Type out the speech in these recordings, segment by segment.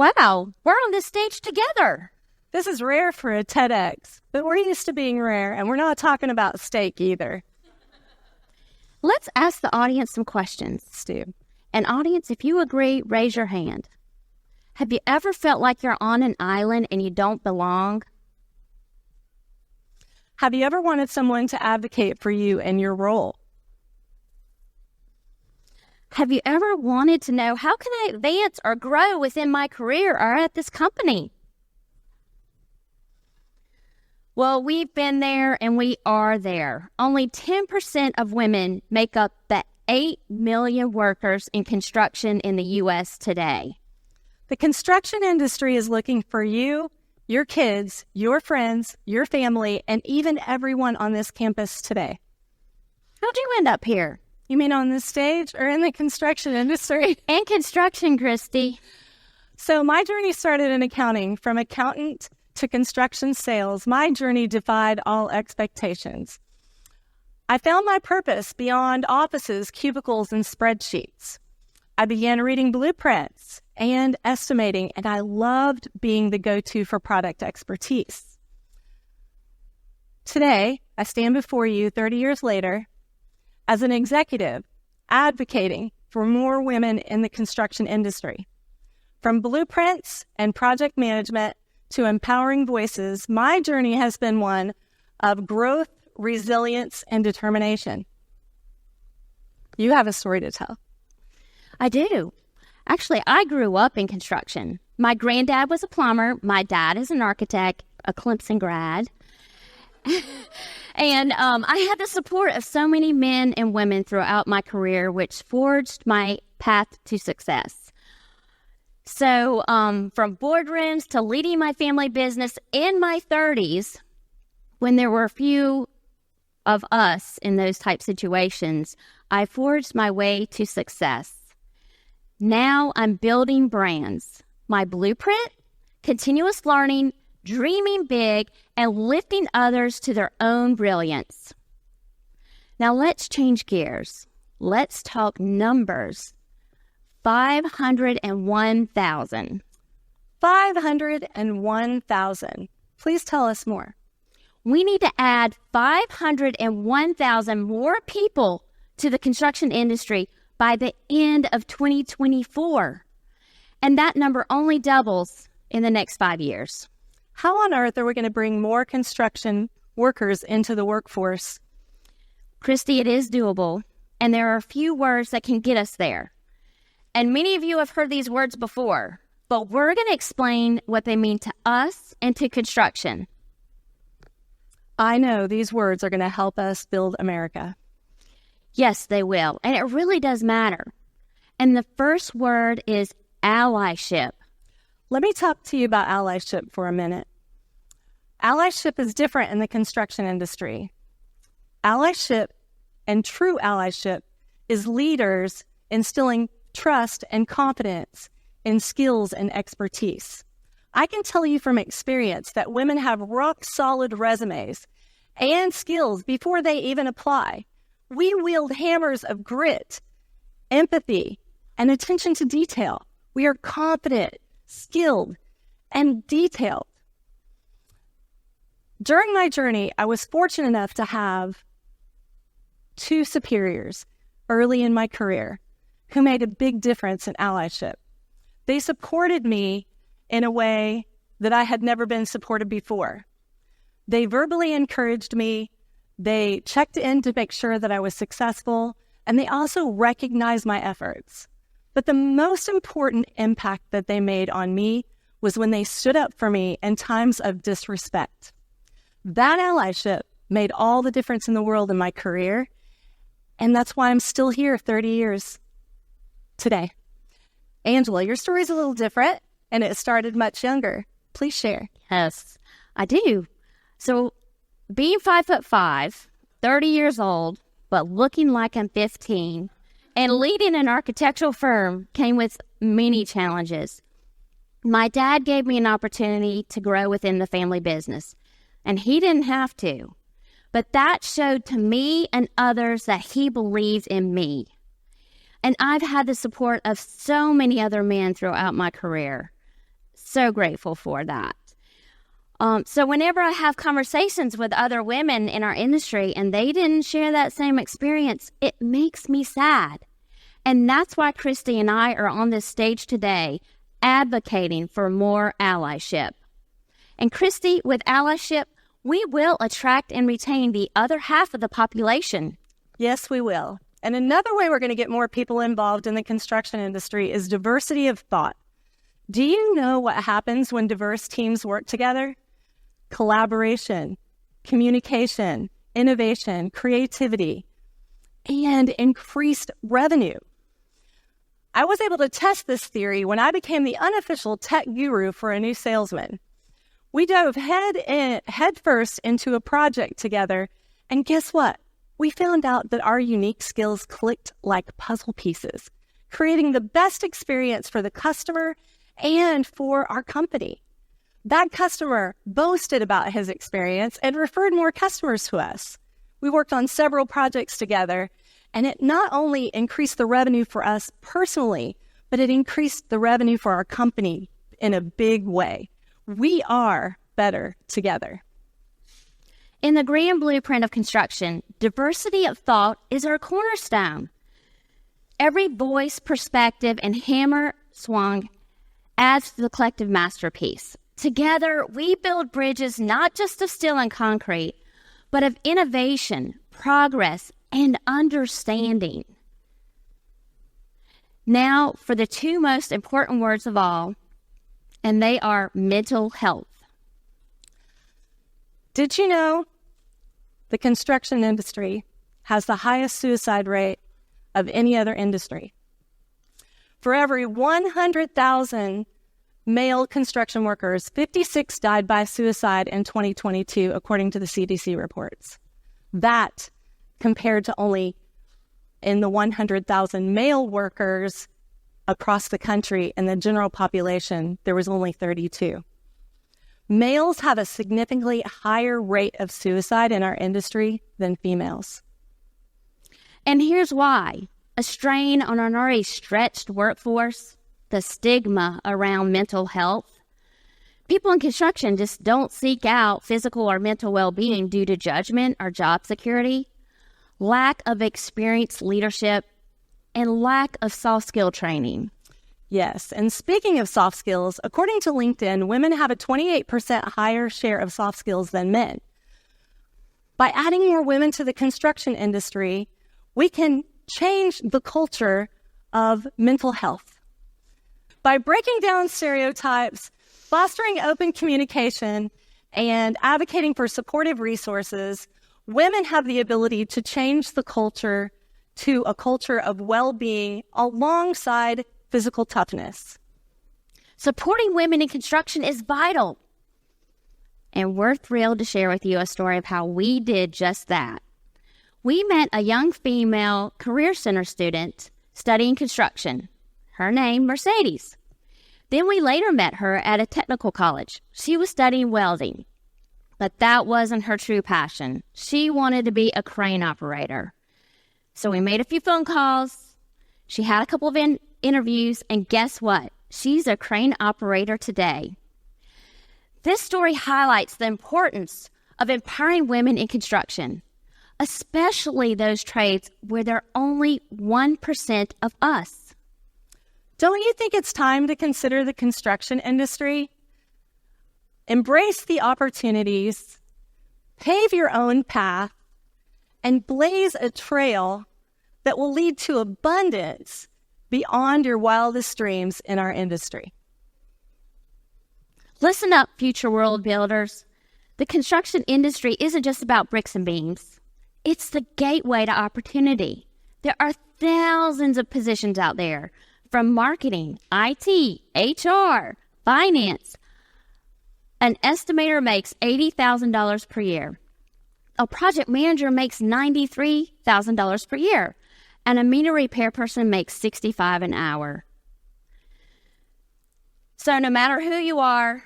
Wow, we're on this stage together. This is rare for a TEDx, but we're used to being rare, and we're not talking about steak either. Let's ask the audience some questions, Stu. And audience, if you agree, raise your hand. Have you ever felt like you're on an island and you don't belong? Have you ever wanted someone to advocate for you in your role? Have you ever wanted to know, how can I advance or grow within my career or at this company? Well, we've been there and we are there. Only 10% of women make up the 8 million workers in construction in the U.S. today. The construction industry is looking for you, your kids, your friends, your family, and even everyone on this campus today. How'd you end up here? You mean on this stage or in the construction industry? And construction, Christy. So my journey started in accounting. From accountant to construction sales, my journey defied all expectations. I found my purpose beyond offices, cubicles, and spreadsheets. I began reading blueprints and estimating, and I loved being the go-to for product expertise. Today, I stand before you 30 years later as an executive advocating for more women in the construction industry. From blueprints and project management to empowering voices, my journey has been one of growth, resilience, and determination. You have a story to tell. I do. Actually, I grew up in construction. My granddad was a plumber. My dad is an architect, a Clemson grad. And I had the support of so many men and women throughout my career, which forged my path to success. So from boardrooms to leading my family business in my 30s, when there were a few of us in those type situations, I forged my way to success. Now I'm building brands. My blueprint, continuous learning, dreaming big, and lifting others to their own brilliance. Now let's change gears. Let's talk numbers. 501,000. 501,000. Please tell us more. We need to add 501,000 more people to the construction industry by the end of 2024. And that number only doubles in the next 5 years. How on earth are we going to bring more construction workers into the workforce? Christy, it is doable, and there are a few words that can get us there. And many of you have heard these words before, but we're going to explain what they mean to us and to construction. I know these words are going to help us build America. Yes, they will, and it really does matter. And the first word is allyship. Let me talk to you about allyship for a minute. Allyship is different in the construction industry. Allyship and true allyship is leaders instilling trust and confidence in skills and expertise. I can tell you from experience that women have rock-solid resumes and skills before they even apply. We wield hammers of grit, empathy, and attention to detail. We are confident, skilled, and detailed. During my journey, I was fortunate enough to have 2 superiors early in my career who made a big difference in allyship. They supported me in a way that I had never been supported before. They verbally encouraged me, they checked in to make sure that I was successful, and they also recognized my efforts. But the most important impact that they made on me was when they stood up for me in times of disrespect. That allyship made all the difference in the world in my career, and that's why I'm still here 30 years today. Angela, your story's a little different, and it started much younger. Please share. Yes, I do. So being 5'5", 30 years old, but looking like I'm 15, and leading an architectural firm came with many challenges. My dad gave me an opportunity to grow within the family business, and he didn't have to. But that showed to me and others that he believes in me. And I've had the support of so many other men throughout my career. So grateful for that. So whenever I have conversations with other women in our industry and they didn't share that same experience, it makes me sad. And that's why Christi and I are on this stage today advocating for more allyship. And Christi, with allyship, we will attract and retain the other half of the population. Yes, we will. And another way we're going to get more people involved in the construction industry is diversity of thought. Do you know what happens when diverse teams work together? Collaboration, communication, innovation, creativity, and increased revenue. I was able to test this theory when I became the unofficial tech guru for a new salesman. We dove head first into a project together, and guess what? We found out that our unique skills clicked like puzzle pieces, creating the best experience for the customer and for our company. That customer boasted about his experience and referred more customers to us. We worked on several projects together, and it not only increased the revenue for us personally, but it increased the revenue for our company in a big way. We are better together. In the grand blueprint of construction, diversity of thought is our cornerstone. Every voice, perspective, and hammer swung adds to the collective masterpiece. Together, we build bridges not just of steel and concrete, but of innovation, progress, and understanding. Now, for the two most important words of all, and they are mental health. Did you know the construction industry has the highest suicide rate of any other industry? For every 100,000 male construction workers, 56 died by suicide in 2022, according to the CDC reports. That compared to only in the 100,000 male workers across the country and the general population, there was only 32. Males have a significantly higher rate of suicide in our industry than females. And here's why. A strain on an already stretched workforce, the stigma around mental health. People in construction just don't seek out physical or mental well-being due to judgment or job security, lack of experienced leadership, and lack of soft skill training. Yes, and speaking of soft skills, according to LinkedIn, women have a 28% higher share of soft skills than men. By adding more women to the construction industry, we can change the culture of mental health. By breaking down stereotypes, fostering open communication, and advocating for supportive resources, women have the ability to change the culture to a culture of well-being alongside physical toughness. Supporting women in construction is vital. And we're thrilled to share with you a story of how we did just that. We met a young female career center student studying construction. Her name, Mercedes. Then we later met her at a technical college. She was studying welding, but that wasn't her true passion. She wanted to be a crane operator. So we made a few phone calls. She had a couple of interviews, and guess what? She's a crane operator today. This story highlights the importance of empowering women in construction, especially those trades where there are only 1% of us. Don't you think it's time to consider the construction industry? Embrace the opportunities, pave your own path, and blaze a trail that will lead to abundance beyond your wildest dreams in our industry. Listen up, future world builders. The construction industry isn't just about bricks and beams. It's the gateway to opportunity. There are thousands of positions out there, from marketing, IT, HR, finance. An estimator makes $80,000 per year. A project manager makes $93,000 per year. And a meter repair person makes $65 an hour. So no matter who you are,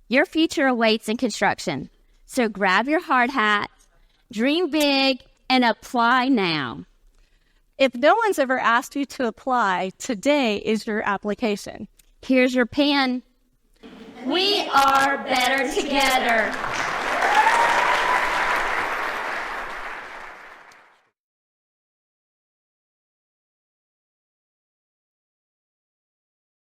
your future awaits in construction. So grab your hard hat, dream big, and apply now. If no one's ever asked you to apply, today is your application. Here's your pen. We are better together.